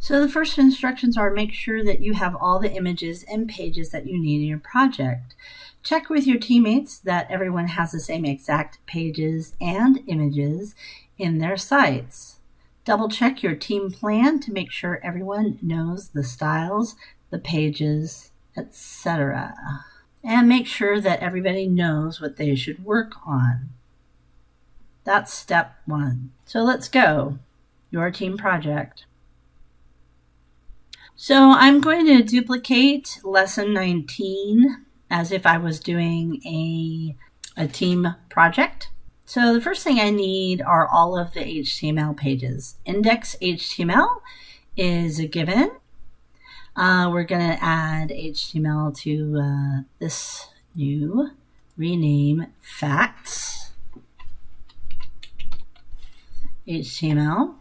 So the first instructions are make sure that you have all the images and pages that you need in your project. Check with your teammates that everyone has the same exact pages and images in their sites. Double check your team plan to make sure everyone knows the styles, the pages, etc. And make sure that everybody knows what they should work on. That's step 1. So let's go. Your team project. So I'm going to duplicate lesson 19 as if I was doing a team project. So the first thing I need are all of the HTML pages. Index HTML is a given. We're going to add HTML to this new rename facts HTML.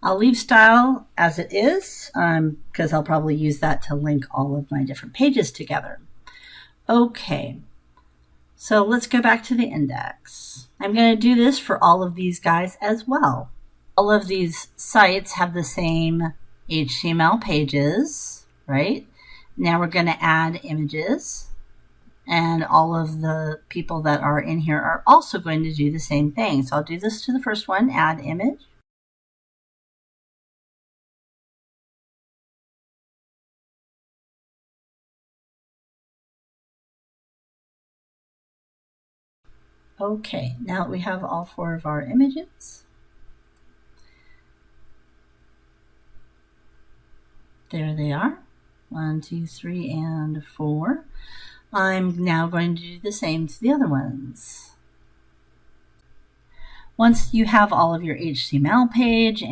I'll leave style as it is because I'll probably use that to link all of my different pages together. Okay, so let's go back to the index. I'm going to do this for all of these guys as well. All of these sites have the same HTML pages, right? Now we're going to add images, and all of the people that are in here are also going to do the same thing. So I'll do this to the first one, add image. Okay, now that we have all 4 of our images, there they are, 1, 2, 3, and 4. I'm now going to do the same to the other ones. Once you have all of your HTML pages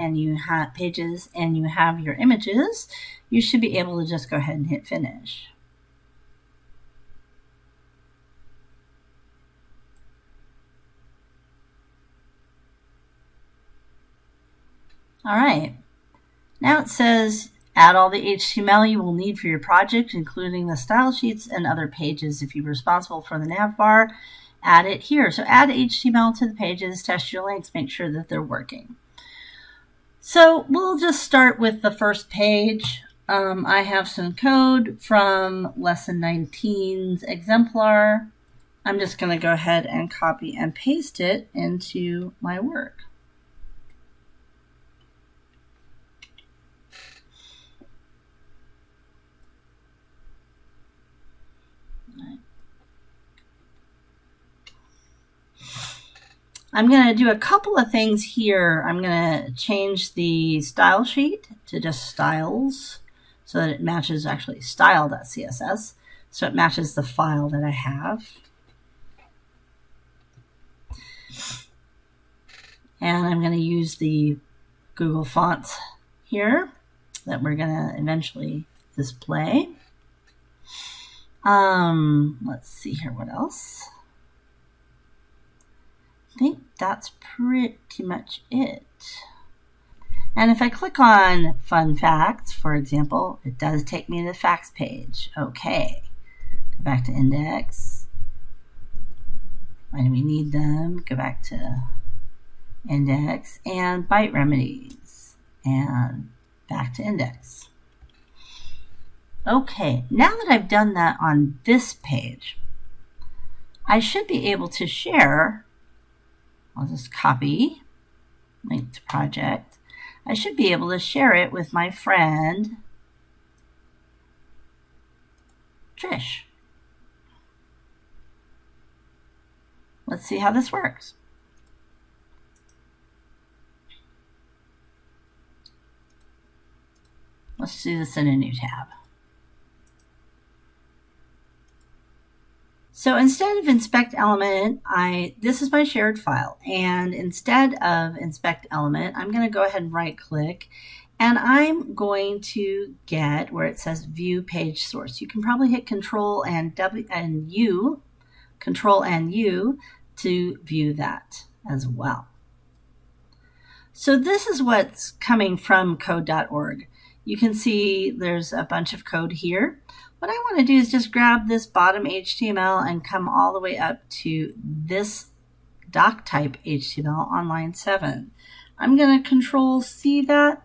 and you have your images, you should be able to just go ahead and hit finish. All right, now it says add all the HTML you will need for your project, including the style sheets and other pages. If you're responsible for the nav bar, add it here. So add HTML to the pages, test your links, make sure that they're working. So we'll just start with the first page. I have some code from lesson 19's exemplar. I'm just going to go ahead and copy and paste it into my work. I'm going to do a couple of things here. I'm going to change the style sheet to just styles so that it matches actually style.css. So it matches the file that I have. And I'm going to use the Google fonts here that we're going to eventually display. Let's see here, what else? I think that's pretty much it. And if I click on Fun Facts, for example, it does take me to the facts page. Okay, go back to index. Why do we need them? Go back to index and bite remedies and back to index. Okay, now that I've done that on this page, I should be able to share. I'll just copy, link to project. I should be able to share it with my friend, Trish. Let's see how this works. Let's do this in a new tab. So instead of inspect element, this is my shared file. And instead of inspect element, I'm going to go ahead and right click. And I'm going to get where it says view page source. You can probably hit Control and U to view that as well. So this is what's coming from code.org. You can see there's a bunch of code here. What I want to do is just grab this bottom HTML and come all the way up to this doc type HTML on line 7. I'm going to Control C that.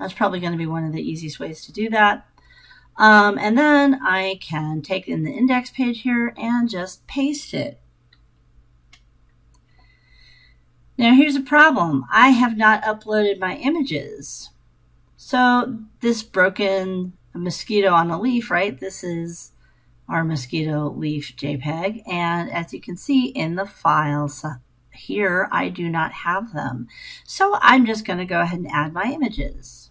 That's probably going to be one of the easiest ways to do that. And then I can take in the index page here and just paste it. Now here's a problem. I have not uploaded my images. So this broken mosquito on a leaf, right? This is our mosquito leaf JPEG. And as you can see in the files here, I do not have them. So I'm just going to go ahead and add my images.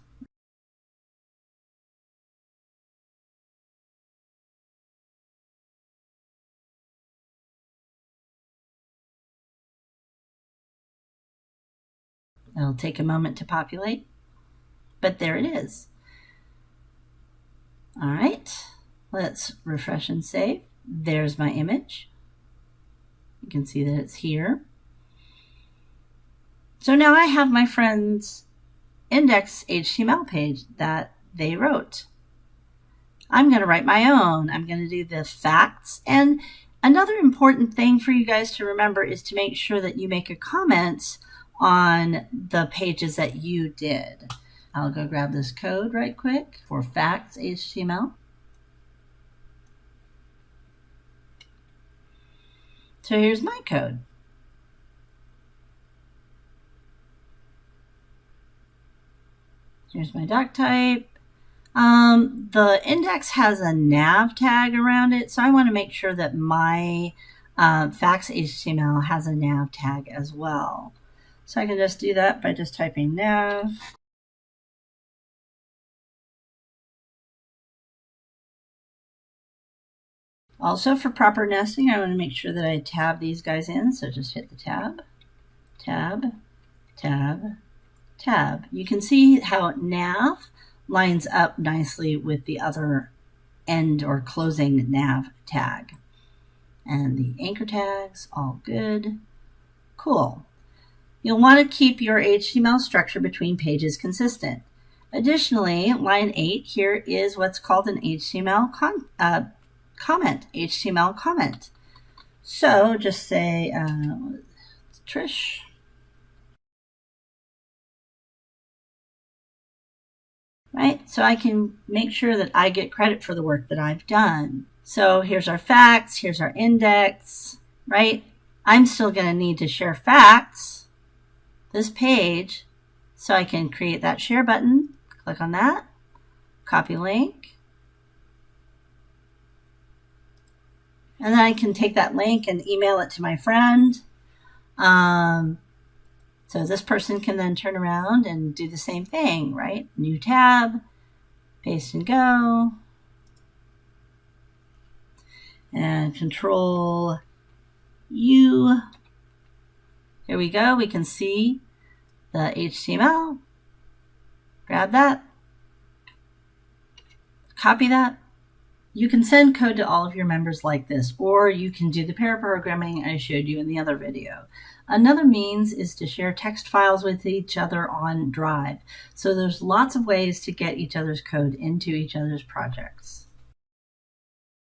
It'll take a moment to populate, but there it is. All right, let's refresh and save. There's my image. You can see that it's here. So now I have my friend's index HTML page that they wrote. I'm going to write my own. I'm going to do the facts. And another important thing for you guys to remember is to make sure that you make a comment on the pages that you did. I'll go grab this code right quick for facts HTML. So here's my code. Here's my doc type. The index has a nav tag around it, so I want to make sure that my facts HTML has a nav tag as well. So I can just do that by just typing nav. Also, for proper nesting, I want to make sure that I tab these guys in. So just hit the tab, tab, tab, tab. You can see how nav lines up nicely with the other end or closing nav tag. And the anchor tags, all good. Cool. You'll want to keep your HTML structure between pages consistent. Additionally, line 8 here is what's called an HTML comment. So just say Trish. Right? So I can make sure that I get credit for the work that I've done. So here's our facts, here's our index, right? I'm still going to need to share facts, this page, so I can create that share button. Click on that, copy link. And then I can take that link and email it to my friend. So this person can then turn around and do the same thing, right? New tab, paste and go. And Control U. Here we go. We can see the HTML. Grab that. Copy that. You can send code to all of your members like this, or you can do the pair programming I showed you in the other video. Another means is to share text files with each other on Drive. So there's lots of ways to get each other's code into each other's projects.